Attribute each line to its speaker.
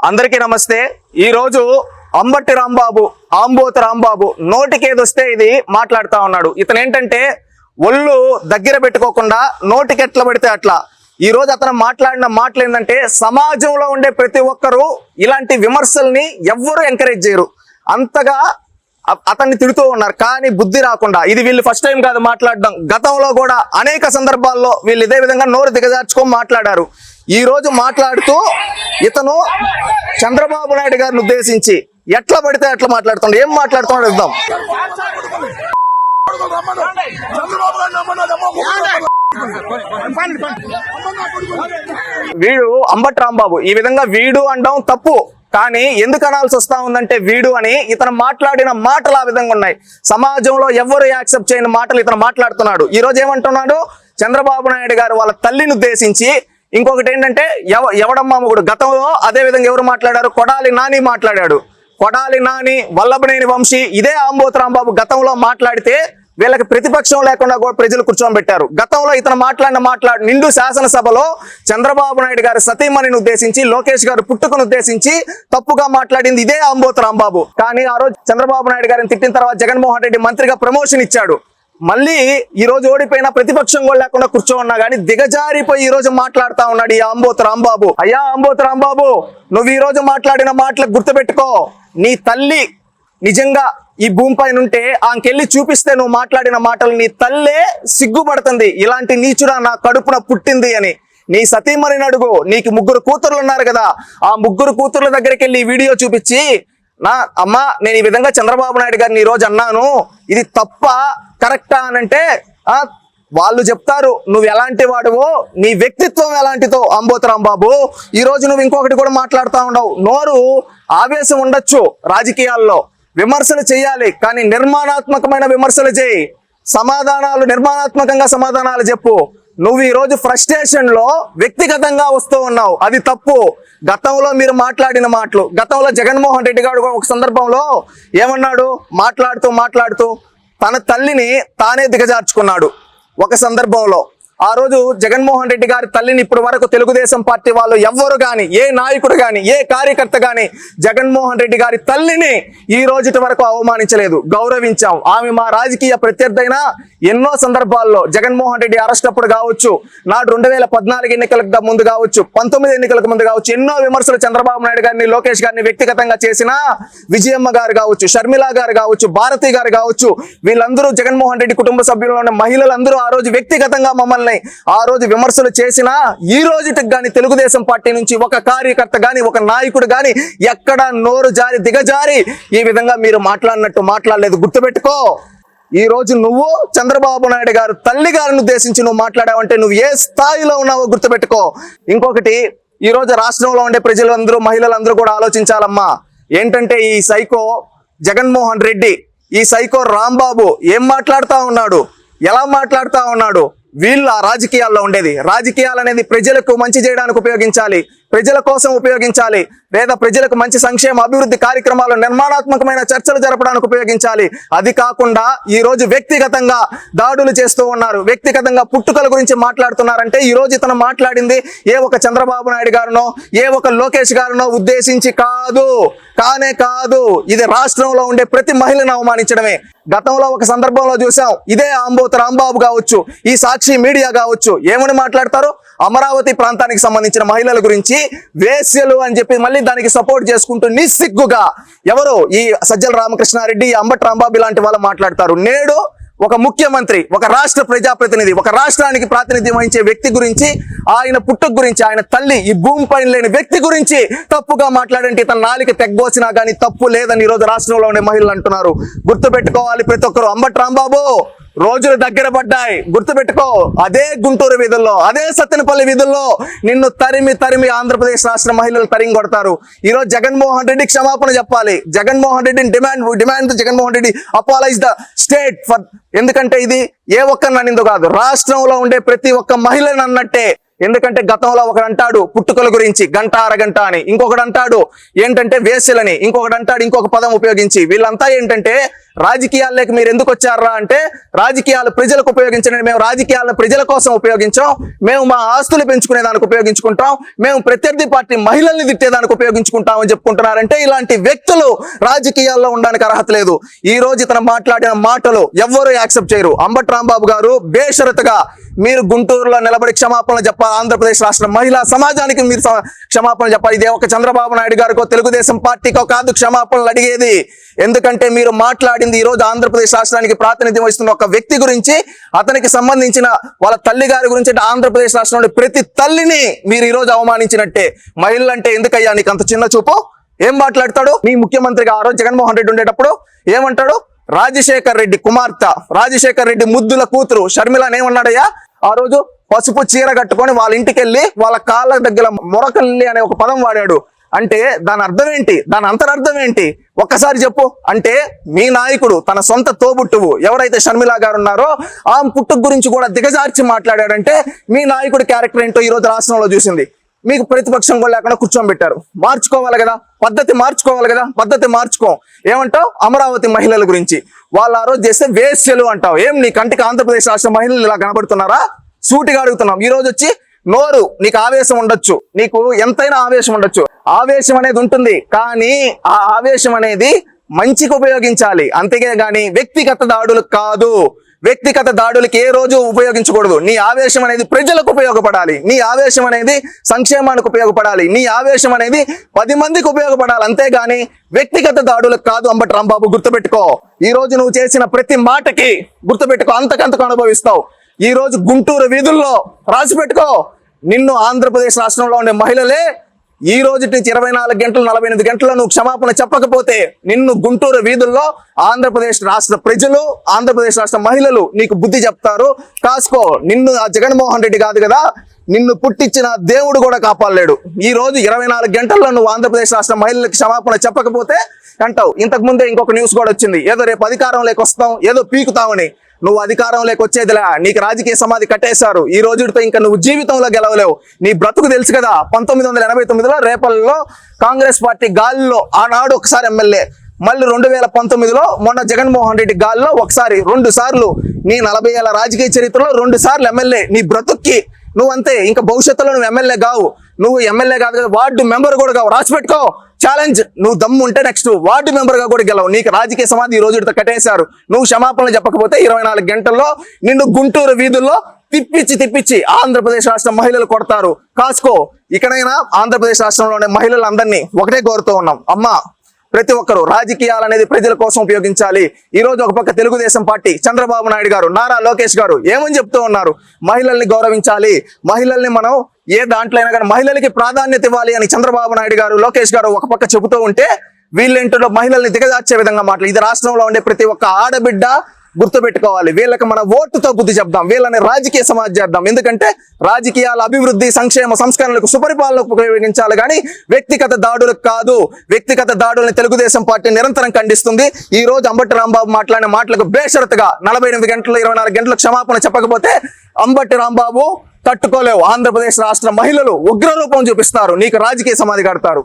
Speaker 1: అందరికీ నమస్తే। ఈ రోజు అంబటి రాంబాబు ఆంబోతు రాంబాబు నోటికేదొస్తే ఇది మాట్లాడుతా ఉన్నాడు। ఇతను ఏంటంటే ఒళ్ళు దగ్గర పెట్టుకోకుండా నోటికి ఎట్లా పడితే అట్లా। ఈ రోజు అతను మాట్లాడిన మాటలు ఏంటంటే సమాజంలో ఉండే ప్రతి ఒక్కరూ ఇలాంటి విమర్శల్ని ఎవ్వరూ ఎంకరేజ్ చేయరు, అంతగా అతన్ని తిడుతూ ఉన్నారు। కానీ బుద్ధి రాకుండా, ఇది వీళ్ళు ఫస్ట్ టైం కాదు మాట్లాడడం, గతంలో కూడా అనేక సందర్భాల్లో వీళ్ళు ఇదే విధంగా నోరు దిగజార్చుకొని మాట్లాడారు। ఈ రోజు మాట్లాడుతూ ఇతను చంద్రబాబు నాయుడు గారిని ఉద్దేశించి ఎట్లా పడితే అట్లా మాట్లాడుతున్నాడు। ఏం మాట్లాడుతున్నాడు ఇద్దాం। వీడు అంబటి రాంబాబు ఈ విధంగా వీడు అనడం తప్పు, కానీ ఎందుకు అనాల్సి వస్తా ఉందంటే వీడు అని ఇతను మాట్లాడిన మాటలు ఆ విధంగా ఉన్నాయి। సమాజంలో ఎవరు యాక్సెప్ట్ చేయని మాటలు ఇతను మాట్లాడుతున్నాడు। ఈ రోజు ఏమంటున్నాడు, చంద్రబాబు నాయుడు గారు వాళ్ళ తల్లిని ఉద్దేశించి, ఇంకొకటి ఏంటంటే ఎవడమ్మామగుడు గతంలో అదే విధంగా ఎవరు మాట్లాడారు, కొడాలి నాని మాట్లాడాడు। కొడాలి నాని, వల్లభనేని వంశీ, ఇదే ఆంబోతు రాంబాబు గతంలో మాట్లాడితే వీళ్ళకి ప్రతిపక్షం లేకుండా కూడా ప్రజలు కూర్చోబెట్టారు। గతంలో ఇతను మాట్లాడి నిండు శాసనసభలో చంద్రబాబు నాయుడు గారి సతీమణిని ఉద్దేశించి, లోకేష్ గారు పుట్టుకను ఉద్దేశించి తప్పుగా మాట్లాడింది ఇదే ఆంబోతు రాంబాబు। కానీ ఆ రోజు చంద్రబాబు నాయుడు గారిని తిట్టిన తర్వాత జగన్మోహన్ రెడ్డి మంత్రిగా ప్రమోషన్ ఇచ్చాడు। మళ్ళీ ఈ రోజు ఓడిపోయినా ప్రతిపక్షం కూడా లేకుండా కూర్చోన్నా గానీ దిగజారిపోయి ఈ రోజు మాట్లాడుతా ఉన్నాడు ఈ ఆంబోతు రాంబాబు। అయ్యా ఆంబోతు రాంబాబు, నువ్వు ఈ రోజు మాట్లాడిన మాటలకు గుర్తుపెట్టుకో, నీ తల్లి నిజంగా ఈ భూమిపైన ఉంటే ఆమెకెళ్ళి చూపిస్తే నువ్వు మాట్లాడిన మాటలు నీ తల్లే సిగ్గుపడుతుంది, ఇలాంటి నీచుడా నా కడుపున పుట్టింది అని। నీ సతీమణిని అడుగు, నీకు 3 కూతుర్లు ఉన్నారు కదా, ఆ 3 కూతుర్ల దగ్గరికి వెళ్ళి వీడియో చూపించి, నా అమ్మ నేను ఈ విధంగా చంద్రబాబు నాయుడు గారిని ఈ రోజు అన్నాను, ఇది తప్ప కరెక్టా అనంటే వాళ్ళు చెప్తారు నువ్వు ఎలాంటి వాడువో, నీ వ్యక్తిత్వం ఎలాంటిదో ఆంబోతు రాంబాబు। ఈ రోజు నువ్వు ఇంకొకటి కూడా మాట్లాడుతూ ఉండవు, నోరు ఆవేశం ఉండొచ్చు, రాజకీయాల్లో విమర్శలు చేయాలి కానీ నిర్మాణాత్మకమైన విమర్శలు చేయి, సమాధానాలు నిర్మాణాత్మకంగా సమాధానాలు చెప్పు। నువ్వు ఈ రోజు ఫ్రస్ట్రేషన్ లో వ్యక్తిగతంగా వస్తూ ఉన్నావు, అది తప్పు। గతంలో మీరు మాట్లాడిన మాటలు, గతంలో జగన్మోహన్ రెడ్డి గారు ఒక సందర్భంలో ఏమన్నాడు, మాట్లాడుతూ తన తల్లిని తానే దిగజార్చుకున్నాడు ఒక సందర్భంలో। ఆ రోజు జగన్మోహన్ రెడ్డి గారి తల్లిని ఇప్పటి వరకు తెలుగుదేశం పార్టీ వాళ్ళు ఎవ్వరు గాని, ఏ నాయకుడు గాని, ఏ కార్యకర్త గాని జగన్మోహన్ రెడ్డి గారి తల్లిని ఈ రోజుటి వరకు అవమానించలేదు, గౌరవించాం। ఆమె మా రాజకీయ ప్రత్యర్థైనా ఎన్నో సందర్భాల్లో జగన్మోహన్ రెడ్డి అరెస్ట్ అప్పుడు కావచ్చు, నాడు 2014 ఎన్నికలకు ముందు కావచ్చు, 19 ఎన్నికలకు ముందు కావచ్చు, ఎన్నో విమర్శలు చంద్రబాబు నాయుడు గారిని, లోకేష్ గారిని వ్యక్తిగతంగా చేసిన విజయమ్మ గారు కావచ్చు, షర్మిల గారు కావచ్చు, భారతి గారు కావచ్చు, వీళ్ళందరూ జగన్మోహన్ రెడ్డి కుటుంబ సభ్యులను మహిళలందరూ ఆ రోజు వ్యక్తిగతంగా మమ్మల్ని ఆ రోజు విమర్శలు చేసినా ఈ రోజుకి గాని తెలుగుదేశం పార్టీ నుంచి ఒక కార్యకర్త గాని, ఒక నాయకుడు గాని ఎక్కడ నోరు జారి దిగజారి ఈ విధంగా మీరు మాట్లాడినట్టు మాట్లాడలేదు, గుర్తుపెట్టుకో। ఈ రోజు నువ్వు చంద్రబాబు నాయుడు గారు తల్లి గారిని ఉద్దేశించి నువ్వు మాట్లాడావంటే నువ్వు ఏ స్థాయిలో ఉన్నావో గుర్తుపెట్టుకో। ఇంకొకటి, ఈ రోజు రాష్ట్రంలో ఉండే ప్రజలందరూ, మహిళలందరూ కూడా ఆలోచించాలమ్మా, ఏంటంటే ఈ సైకో జగన్మోహన్ రెడ్డి, ఈ సైకో రాంబాబు ఏం మాట్లాడుతా ఉన్నాడు, ఎలా మాట్లాడుతా ఉన్నాడు। వీళ్ళ రాజకీయాల్లో ఉండేది, రాజకీయాలు అనేది ప్రజలకు మంచి చేయడానికి ఉపయోగించాలి, ప్రజల కోసం ఉపయోగించాలి, లేదా ప్రజలకు మంచి సంక్షేమ అభివృద్ధి కార్యక్రమాలు, నిర్మాణాత్మకమైన చర్చలు జరపడానికి ఉపయోగించాలి। అది కాకుండా ఈ రోజు వ్యక్తిగతంగా దాడులు చేస్తూ ఉన్నారు, వ్యక్తిగతంగా పుట్టుకల గురించి మాట్లాడుతున్నారంటే ఈ రోజు ఇతను మాట్లాడింది ఏ ఒక చంద్రబాబు నాయుడు గారినో, ఏ ఒక లోకేష్ గారినో ఉద్దేశించి కాదు, కానే కాదు, ఇది రాష్ట్రంలో ఉండే ప్రతి మహిళను అవమానించడమే। గతంలో ఒక సందర్భంలో చూసాం, ఇదే ఆంబోతు రాంబాబు కావచ్చు, ఈ సాక్షి మీడియా కావచ్చు, ఏమని మాట్లాడతారు, అమరావతి ప్రాంతానికి సంబంధించిన మహిళల గురించి వేశ్యలు అని చెప్పి మళ్ళీ దానికి సపోర్ట్ చేసుకుంటూ నిస్సిగ్గుగా ఎవరు ఈ సజ్జల రామకృష్ణారెడ్డి, అంబటి రాంబాబు ఇలాంటి వాళ్ళు మాట్లాడతారు। నేడు ఒక ముఖ్యమంత్రి, ఒక రాష్ట్ర ప్రజాప్రతినిధి, ఒక రాష్ట్రానికి ప్రాతినిధ్యం వహించే వ్యక్తి గురించి, ఆయన పుట్టుక గురించి, ఆయన తల్లి ఈ భూమి పైన లేని వ్యక్తి గురించి తప్పుగా మాట్లాడంటే తన నాలిక తెగ్గోసినా గానీ తప్పు లేదని ఈ రోజు రాష్ట్రంలో ఉండే మహిళలు అంటున్నారు। గుర్తుపెట్టుకోవాలి ప్రతి ఒక్కరు, అంబటి రాంబాబు రోజులు దగ్గర పడ్డాయి, గుర్తుపెట్టుకో। అదే గుంటూరు వీధుల్లో, అదే సత్తెనపల్లి వీధుల్లో నిన్ను తరిమి ఆంధ్రప్రదేశ్ రాష్ట్ర మహిళలు తరిమి కొడతారు। ఈ రోజు జగన్మోహన్ రెడ్డి క్షమాపణ చెప్పాలి, జగన్మోహన్ రెడ్డిని demand Jaganmohan Reddy apologise the state for, ఎందుకంటే ఇది ఏ ఒక్కరిని అనిందో కాదు, రాష్ట్రంలో ఉండే ప్రతి ఒక్క మహిళను అన్నట్టే। ఎందుకంటే గతంలో ఒకడు అంటాడు పుట్టుకల గురించి గంట అరగంట అని, ఇంకొకడు అంటాడు ఏంటంటే వేశ్యలని, ఇంకొకడు అంటాడు ఇంకొక పదం ఉపయోగించి, వీళ్ళంతా ఏంటంటే రాజకీయాల్లోకి మీరు ఎందుకు వచ్చారా అంటే, రాజకీయాలు ప్రజలకు ఉపయోగించండి, మేము రాజకీయాలను ప్రజల కోసం ఉపయోగించాం, మేము మా ఆస్తులు పెంచుకునేదానికి ఉపయోగించుకుంటాం, మేము ప్రత్యర్థి పార్టీ మహిళల్ని తిట్టేదానికి ఉపయోగించుకుంటాం అని చెప్పుకుంటున్నారంటే, ఇలాంటి వ్యక్తులు రాజకీయాల్లో ఉండడానికి అర్హత లేదు. ఈ రోజు ఇతను మాట్లాడిన మాటలు ఎవ్వరూ యాక్సెప్ట్ చేయరు. అంబటి రాంబాబు గారు బేషరతుగా మీరు గుంటూరులో నిలబడి క్షమాపణలు చెప్పాలి. ఆంధ్రప్రదేశ్ రాష్ట్ర మహిళా సమాజానికి మీరు క్షమాపణలు చెప్పాలి. ఇదే ఒక చంద్రబాబు నాయుడు గారికో తెలుగుదేశం పార్టీకో కాదు క్షమాపణలు అడిగేది. ఎందుకంటే మీరు మాట్లాడింది ఈ రోజు ఆంధ్రప్రదేశ్ రాష్ట్రానికి ప్రాతినిధ్యం వహిస్తున్న ఒక వ్యక్తి గురించి, అతనికి సంబంధించిన వాళ్ళ తల్లి గారి గురించి, ఆంధ్రప్రదేశ్ రాష్ట్రంలో ప్రతి తల్లిని మీరు ఈ రోజు అవమానించినట్టే. మహిళలంటే ఎందుకయ్యా నీకు అంత చిన్న చూపు? ఏం మాట్లాడతాడు? మీ ముఖ్యమంత్రిగా ఆ రోజు జగన్మోహన్ రెడ్డి ఉండేటప్పుడు ఏమంటాడు? రాజశేఖర్ రెడ్డి కుమార్తె, రాజశేఖర్ రెడ్డి ముద్దుల కూతురు షర్మిలని ఏమన్నాడయ్యా? ఆ రోజు పసుపు చీర కట్టుకొని వాళ్ళ ఇంటికి వెళ్ళి వాళ్ళ కాళ్ళ దగ్గర మొరకల్లి అనే ఒక పదం వాడాడు. అంటే దాని అర్థం ఏంటి? దాని అంతరార్థం ఏంటి? ఒక్కసారి చెప్పు. అంటే మీ నాయకుడు తన సొంత తోబుట్టువు ఎవరైతే షర్మిల గారు ఉన్నారో ఆ పుట్టుక గురించి కూడా దిగజార్చి మాట్లాడాడంటే మీ నాయకుడి క్యారెక్టర్ ఏంటో ఈ రోజు రాష్ట్రంలో చూసింది. మీకు ప్రతిపక్షం కూడా లేకుండా కూర్చోబెట్టారు. మార్చుకోవాలి కదా, పద్ధతి మార్చుకోవాలి కదా, పద్ధతి మార్చుకో. ఏమంటావు? అమరావతి మహిళల గురించి వాళ్ళు ఆ రోజు చేస్తే వేశ్యలు అంటావు. ఏం నీ కంటికి ఆంధ్రప్రదేశ్ రాష్ట్ర మహిళలు ఇలా కనబడుతున్నారా? సూటిగా అడుగుతున్నాం. ఈ రోజు వచ్చి నోరు, నీకు ఆవేశం ఉండొచ్చు, నీకు ఎంతైనా ఆవేశం ఉండొచ్చు, ఆవేశం అనేది ఉంటుంది, కానీ ఆ ఆవేశం అనేది మంచికి ఉపయోగించాలి, అంతేగా గాని వ్యక్తిగత దాడులకు కాదు. వ్యక్తిగత దాడులకి ఏ రోజు ఉపయోగించకూడదు. నీ ఆవేశం అనేది ప్రజలకు ఉపయోగపడాలి, నీ ఆవేశం అనేది సంక్షేమానికి ఉపయోగపడాలి, నీ ఆవేశం అనేది 10 మందికి ఉపయోగపడాలి, అంతేగాని వ్యక్తిగత దాడులకు కాదు. అంబటి రాంబాబు గుర్తుపెట్టుకో. ఈ రోజు నువ్వు చేసిన ప్రతి మాటకి గుర్తుపెట్టుకో, అంతకంతకు అనుభవిస్తావు. ఈ రోజు గుంటూరు వీధుల్లో రాసి పెట్టుకో, నిన్ను ఆంధ్రప్రదేశ్ రాష్ట్రంలో ఉండే మహిళలే ఈ రోజు నుంచి 24 గంటలు 48 గంటల్లో నువ్వు క్షమాపణ చెప్పకపోతే నిన్ను గుంటూరు వీధుల్లో ఆంధ్రప్రదేశ్ రాష్ట్ర ప్రజలు, ఆంధ్రప్రదేశ్ రాష్ట్ర మహిళలు నీకు బుద్ధి చెప్తారు. కాసుకో. నిన్ను ఆ జగన్మోహన్ రెడ్డి కాదు కదా, నిన్ను పుట్టించిన దేవుడు కూడా కాపాడలేడు. ఈ రోజు 24 గంటల్లో నువ్వు ఆంధ్రప్రదేశ్ రాష్ట్ర మహిళలకు క్షమాపణ చెప్పకపోతే అంటావు. ఇంతకు ముందే ఇంకొక న్యూస్ కూడా వచ్చింది, ఏదో రేపు అధికారంలోకి వస్తాం, ఏదో పీకుతామని. నువ్వు అధికారంలోకి వచ్చేదిలా, నీకు రాజకీయ సమాధి కట్టేశారు. ఈ రోజుతో ఇంకా నువ్వు జీవితంలో గెలవలేవు. నీ బ్రతుకు తెలుసు కదా. 1989లో రేపల్లో కాంగ్రెస్ పార్టీ గాలిలో ఆనాడు ఒకసారి ఎమ్మెల్యే, మళ్ళీ 2019లో మొన్న జగన్మోహన్ రెడ్డి గాలిలో ఒకసారి, 2 సార్లు. నీ 40 ఏళ్ల రాజకీయ చరిత్రలో 2 సార్లు ఎమ్మెల్యే. నీ బ్రతుక్కి నువ్వంతే. ఇంకా భవిష్యత్తులో నువ్వు ఎమ్మెల్యే కావు. నువ్వు ఎమ్మెల్యే కాదు కదా, వార్డు మెంబర్ కూడా కావు. రాసి పెట్టుకో. ఛాలెంజ్. నువ్వు దమ్ము ఉంటే నెక్స్ట్ వార్డు మెంబర్ గా కూడా గెలవు. నీకు రాజకీయ సమాధి ఈ రోజు కట్టేశారు. నువ్వు క్షమాపణలు చెప్పకపోతే 24 గంటల్లో నిన్ను గుంటూరు వీధుల్లో తిప్పించి ఆంధ్రప్రదేశ్ రాష్ట్ర మహిళలు కొడతారు. కాసుకో. ఇకనైనా ఆంధ్రప్రదేశ్ రాష్ట్రంలోని మహిళలందరినీ ఒకటే కోరుతూ ఉన్నాం, అమ్మా ప్రతి ఒక్కరు రాజకీయాలు అనేది ప్రజల కోసం ఉపయోగించాలి. ఈ రోజు ఒక పక్క తెలుగుదేశం పార్టీ చంద్రబాబు నాయుడు గారు, నారా లోకేష్ గారు ఏమని చెప్తూ ఉన్నారు? మహిళల్ని గౌరవించాలి, మహిళల్ని మనం ఏ దాంట్లో అయినా కానీ మహిళలకి ప్రాధాన్యత ఇవ్వాలి అని చంద్రబాబు నాయుడు గారు, లోకేష్ గారు ఒక పక్క చెబుతూ ఉంటే వీళ్ళేంటో మహిళల్ని దిగజార్చే విధంగా మాటలు. ఇది రాష్ట్రంలో ఉండే ప్రతి ఒక్క ఆడబిడ్డ గుర్తుపెట్టుకోవాలి. వీళ్ళకి మన ఓటుతో బుద్ధి చెప్దాం, వీళ్ళని రాజకీయ సమాజం చేద్దాం. ఎందుకంటే రాజకీయాల అభివృద్ధి, సంక్షేమ, సంస్కరణలకు, సుపరిపాలనకు ఉపయోగించాలి కానీ వ్యక్తిగత దాడులకు కాదు. వ్యక్తిగత దాడుల్ని తెలుగుదేశం పార్టీ నిరంతరం ఖండిస్తుంది. ఈ రోజు అంబటి రాంబాబు మాట్లాడిన మాటలకు బేషరతుగా 48 గంటలు 24 గంటల క్షమాపణ చెప్పకపోతే అంబటి రాంబాబు తట్టుకోలేవు. ఆంధ్రప్రదేశ్ రాష్ట్ర మహిళలు ఉగ్ర రూపం చూపిస్తారు, నీకు రాజకీయ సమాధి కడతారు.